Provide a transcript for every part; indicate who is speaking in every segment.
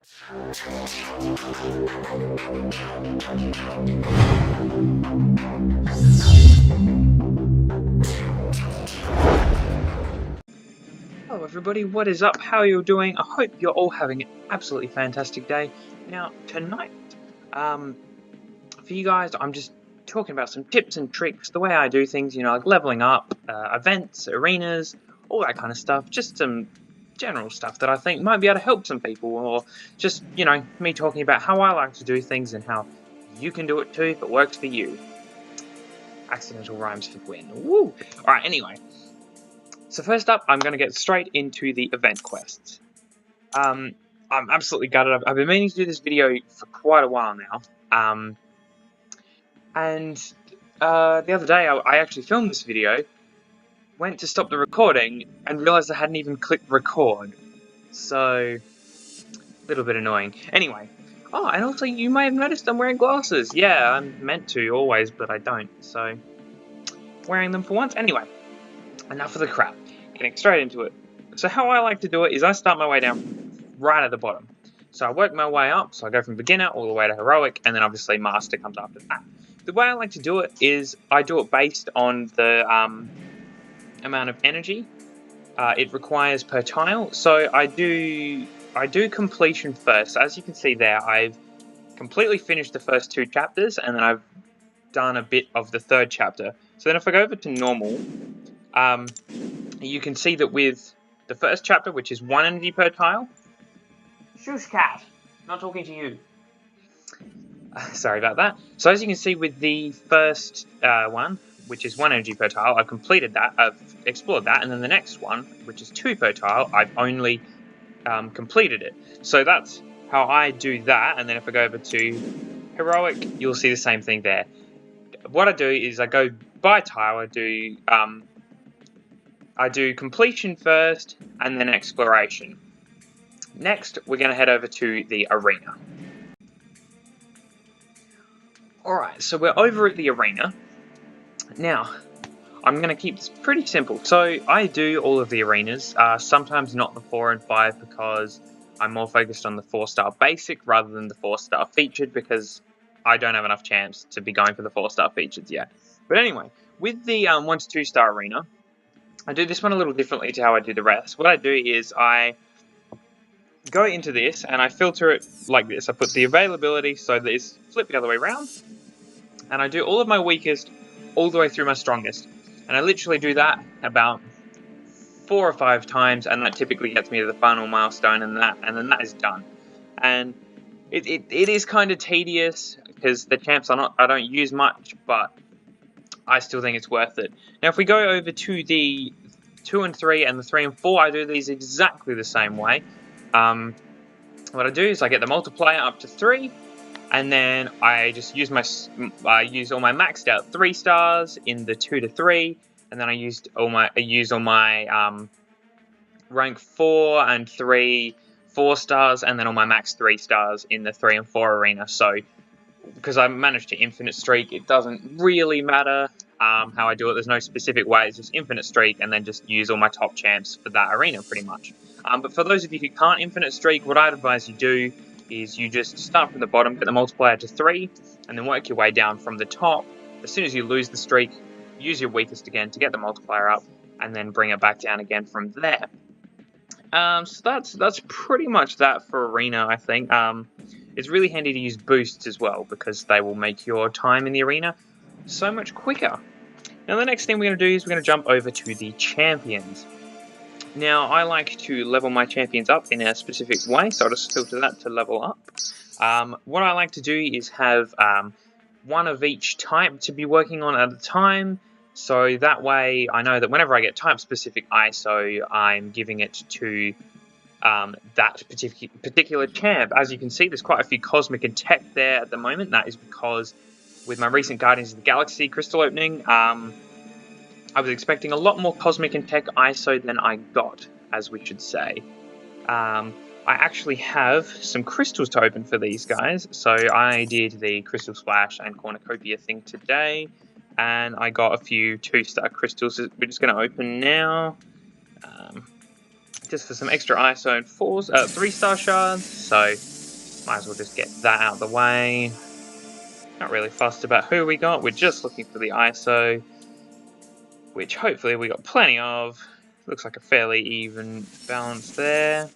Speaker 1: Hello everybody, what is up? How are you doing? I hope you're all having an absolutely fantastic day. Now, tonight, for you guys, I'm just talking about some tips and tricks, the way I do things, like leveling up, events, arenas, all that kind of stuff. Just some general stuff that I think might be able to help some people, or just, me talking about how I like to do things and how you can do it too if it works for you. Accidental rhymes for win. Woo! Alright, anyway. So first up, I'm going to get straight into the event quests. I'm absolutely gutted. I've been meaning to do this video for quite a while now. And the other day, I actually filmed this video, went to stop the recording, and realised I hadn't even clicked record. So, a little bit annoying. Anyway. Oh, and also you may have noticed I'm wearing glasses. Yeah, I'm meant to always, but I don't. So, wearing them for once. Anyway, enough of the crap. Getting straight into it. So how I like to do it is I start my way down right at the bottom. So I work my way up, so I go from beginner all the way to heroic, and then obviously master comes after that. The way I like to do it is I do it based on the amount of energy it requires per tile. So I do completion first. As you can see there, I've completely finished the first 2 chapters, and then I've done a bit of the 3rd chapter. So then if I go over to normal, you can see that with the first chapter, which is 1 energy per tile. Shush, cat! Not talking to you. Sorry about that. So as you can see with the first one, which is 1 energy per tile, I've completed that, I've explored that, and then the next one, which is 2 per tile, I've only completed it. So that's how I do that, and then if I go over to heroic, you'll see the same thing there. What I do is I go by tile, I do completion first, and then exploration. Next, we're going to head over to the arena. Alright, so we're over at the arena. Now, I'm going to keep this pretty simple. So, I do all of the arenas, sometimes not the 4 and 5 because I'm more focused on the 4-star basic rather than the 4-star featured because I don't have enough champs to be going for the 4-star featured yet. But anyway, with the 1 to 2 star arena, I do this one a little differently to how I do the rest. What I do is I go into this and I filter it like this. I put the availability so that it's flipped the other way around. And I do all of my weakest all the way through my strongest. And I literally do that about 4 or 5 times, and that typically gets me to the final milestone, and then that is done. And it is kind of tedious because the champs I don't use much, but I still think it's worth it. Now, if we go over to the 2 and 3 and the 3 and 4, I do these exactly the same way. What I do is I get the multiplier up to 3, and then I just use all my maxed out 3 stars in the 2 to 3, and then I use all my rank 4 and 3 4 stars, and then all my max 3 stars in the 3 and 4 arena. So because I managed to infinite streak, it doesn't really matter how I do it. There's no specific way. It's just infinite streak and then just use all my top champs for that arena pretty much. But for those of you who can't infinite streak, what I'd advise you do is you just start from the bottom, get the multiplier to 3, and then work your way down from the top. As soon as you lose the streak, use your weakest again to get the multiplier up, and then bring it back down again from there. So that's pretty much that for arena, I think. It's really handy to use boosts as well because they will make your time in the arena so much quicker. Now the next thing we're going to do is we're going to jump over to the champions. Now I like to level my champions up in a specific way, so I'll just filter that to level up. What I like to do is have one of each type to be working on at a time. So that way I know that whenever I get type-specific ISO, I'm giving it to that particular champ. As you can see, there's quite a few Cosmic and Tech there at the moment. That is because with my recent Guardians of the Galaxy crystal opening, I was expecting a lot more Cosmic and Tech ISO than I got, as we should say. I actually have some crystals to open for these guys. So I did the Crystal Splash and Cornucopia thing today. And I got a few 2-star crystals that we're just going to open now. Just for some extra ISO and 3-star shards. So Might as well just get that out of the way. Not really fussed about who we got. We're just looking for the ISO, which hopefully we got plenty of. Looks like a fairly even balance there.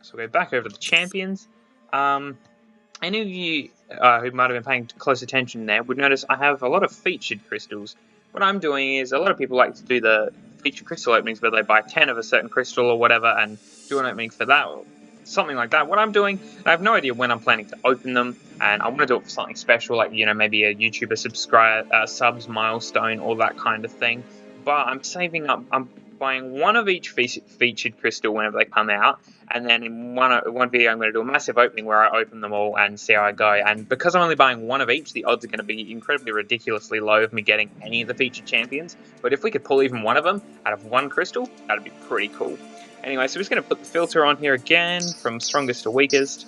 Speaker 1: So we'll go back over to the champions. Any of you who might have been paying close attention there would notice I have a lot of featured crystals. What I'm doing is, a lot of people like to do the featured crystal openings where they buy 10 of a certain crystal or whatever and do an opening for that, or something like that. What I'm doing, I have no idea when I'm planning to open them, and I want to do it for something special, like, maybe a YouTuber subs milestone or that kind of thing. But I'm saving up, I'm buying one of each featured crystal whenever they come out, and then in one video I'm going to do a massive opening where I open them all and see how I go. And because I'm only buying one of each, the odds are going to be incredibly ridiculously low of me getting any of the featured champions. But if we could pull even one of them out of one crystal, that'd be pretty cool. Anyway, so we're just going to put the filter on here again from strongest to weakest.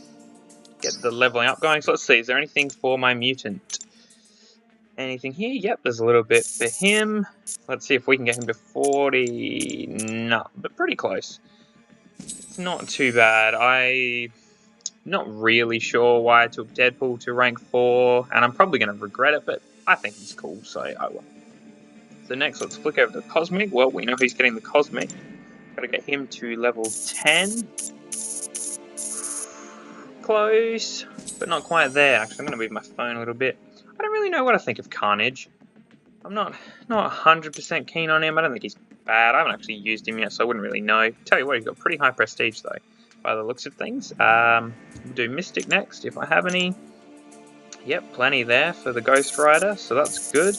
Speaker 1: Get the leveling up going. So let's see, is there anything for my mutant? Anything here? Yep, there's a little bit for him. Let's see if we can get him to 40. No, but pretty close. It's not too bad. I'm not really sure why I took Deadpool to rank 4, and I'm probably going to regret it, but I think he's cool, so I will. So next, let's flick over to Cosmic. Well, we know who's getting the Cosmic. Got to get him to level 10. Close, but not quite there. Actually, I'm going to move my phone a little bit. I don't really know what I think of Carnage. I'm not 100% keen on him. I don't think he's bad. I haven't actually used him yet, so I wouldn't really know. Tell you what, he's got pretty high prestige, though, by the looks of things. We'll do Mystic next, if I have any. Yep, plenty there for the Ghost Rider, so that's good.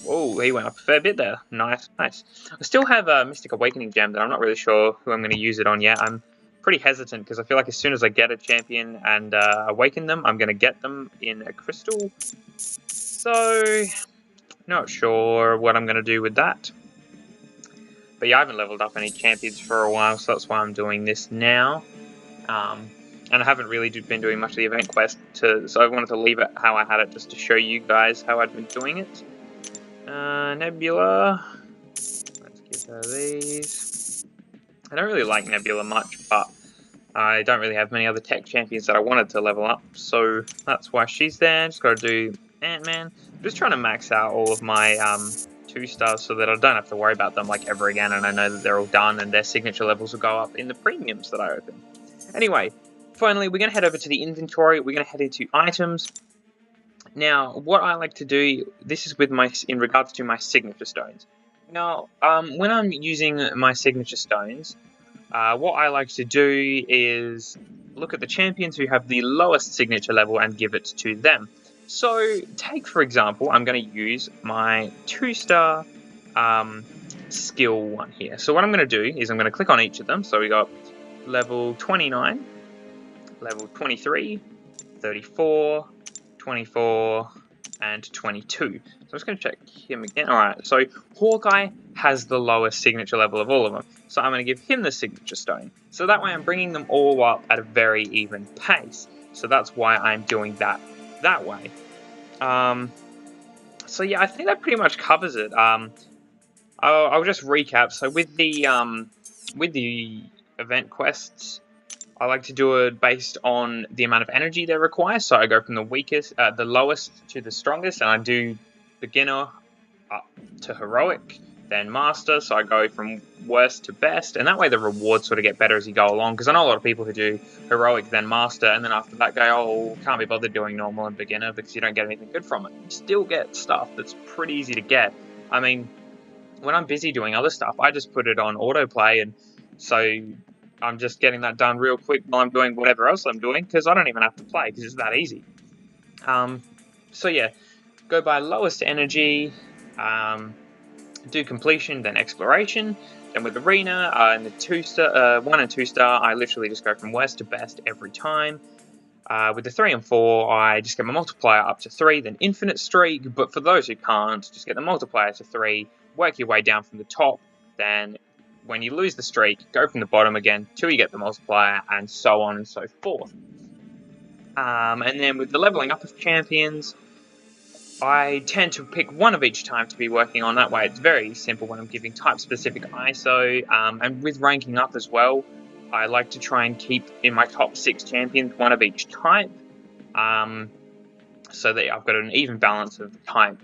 Speaker 1: Whoa, he went up a fair bit there. Nice, nice. I still have a Mystic Awakening gem that I'm not really sure who I'm going to use it on yet. I'm pretty hesitant because I feel like as soon as I get a champion and awaken them, I'm going to get them in a crystal. So, not sure what I'm going to do with that. But yeah, I haven't leveled up any champions for a while, so that's why I'm doing this now. And I haven't really been doing much of the event quest, so I wanted to leave it how I had it just to show you guys how I'd been doing it. Nebula. Let's give her these. I don't really like Nebula much, but I don't really have many other tech champions that I wanted to level up, so that's why she's there. Just got to do Ant-Man. I'm just trying to max out all of my 2-stars so that I don't have to worry about them like ever again, and I know that they're all done and their signature levels will go up in the premiums that I open. Anyway, finally, we're going to head over to the inventory. We're going to head into items. Now, what I like to do, this is with in regards to my signature stones. Now, when I'm using my signature stones, what I like to do is look at the champions who have the lowest signature level and give it to them. So, take for example, I'm going to use my 2-star skill one here. So what I'm going to do is I'm going to click on each of them. So we got level 29, level 23, 34, 24, and 22. So I'm just going to check him again. Alright, so Hawkeye has the lowest signature level of all of them. So I'm going to give him the signature stone. So that way I'm bringing them all up at a very even pace. So that's why I'm doing that way. So yeah, I think that pretty much covers it. I'll just recap. So with the event quests, I like to do it based on the amount of energy they require. So I go from the lowest to the strongest, and I do beginner up to heroic, then master. So I go from worst to best, and that way the rewards sort of get better as you go along. Because I know a lot of people who do heroic, then master, and then after that go, oh, can't be bothered doing normal and beginner because you don't get anything good from it. You still get stuff that's pretty easy to get. I mean, when I'm busy doing other stuff, I just put it on autoplay, and so I'm just getting that done real quick while I'm doing whatever else I'm doing, because I don't even have to play, because it's that easy. So yeah, go by lowest energy, do completion, then exploration, then with arena, and the 2-star, 1 and 2-star, I literally just go from worst to best every time. With the 3 and 4, I just get my multiplier up to 3, then infinite streak, but for those who can't, just get the multiplier to 3, work your way down from the top, then when you lose the streak, go from the bottom again till you get the multiplier, and so on and so forth. And then with the leveling up of champions, I tend to pick one of each time to be working on. That way it's very simple when I'm giving type-specific ISO, and with ranking up as well. I like to try and keep in my top 6 champions 1 of each type, so that I've got an even balance of type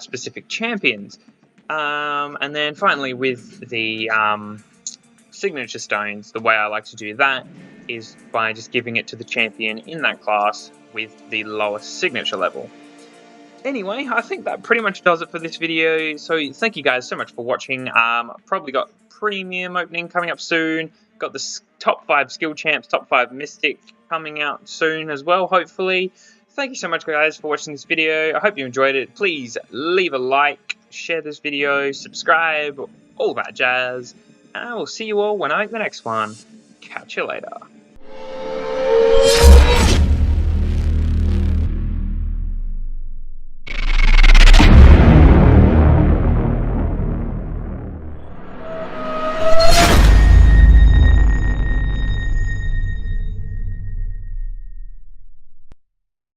Speaker 1: specific champions. And then finally with the signature stones, the way I like to do that is by just giving it to the champion in that class with the lowest signature level. Anyway, I think that pretty much does it for this video, so thank you guys so much for watching. I've probably got premium opening coming up soon, got the top 5 skill champs, top 5 mystic coming out soon as well, hopefully. Thank you so much guys for watching this video. I hope you enjoyed it. Please leave a like, share this video, subscribe, all that jazz, and I will see you all when I make the next one. Catch you later.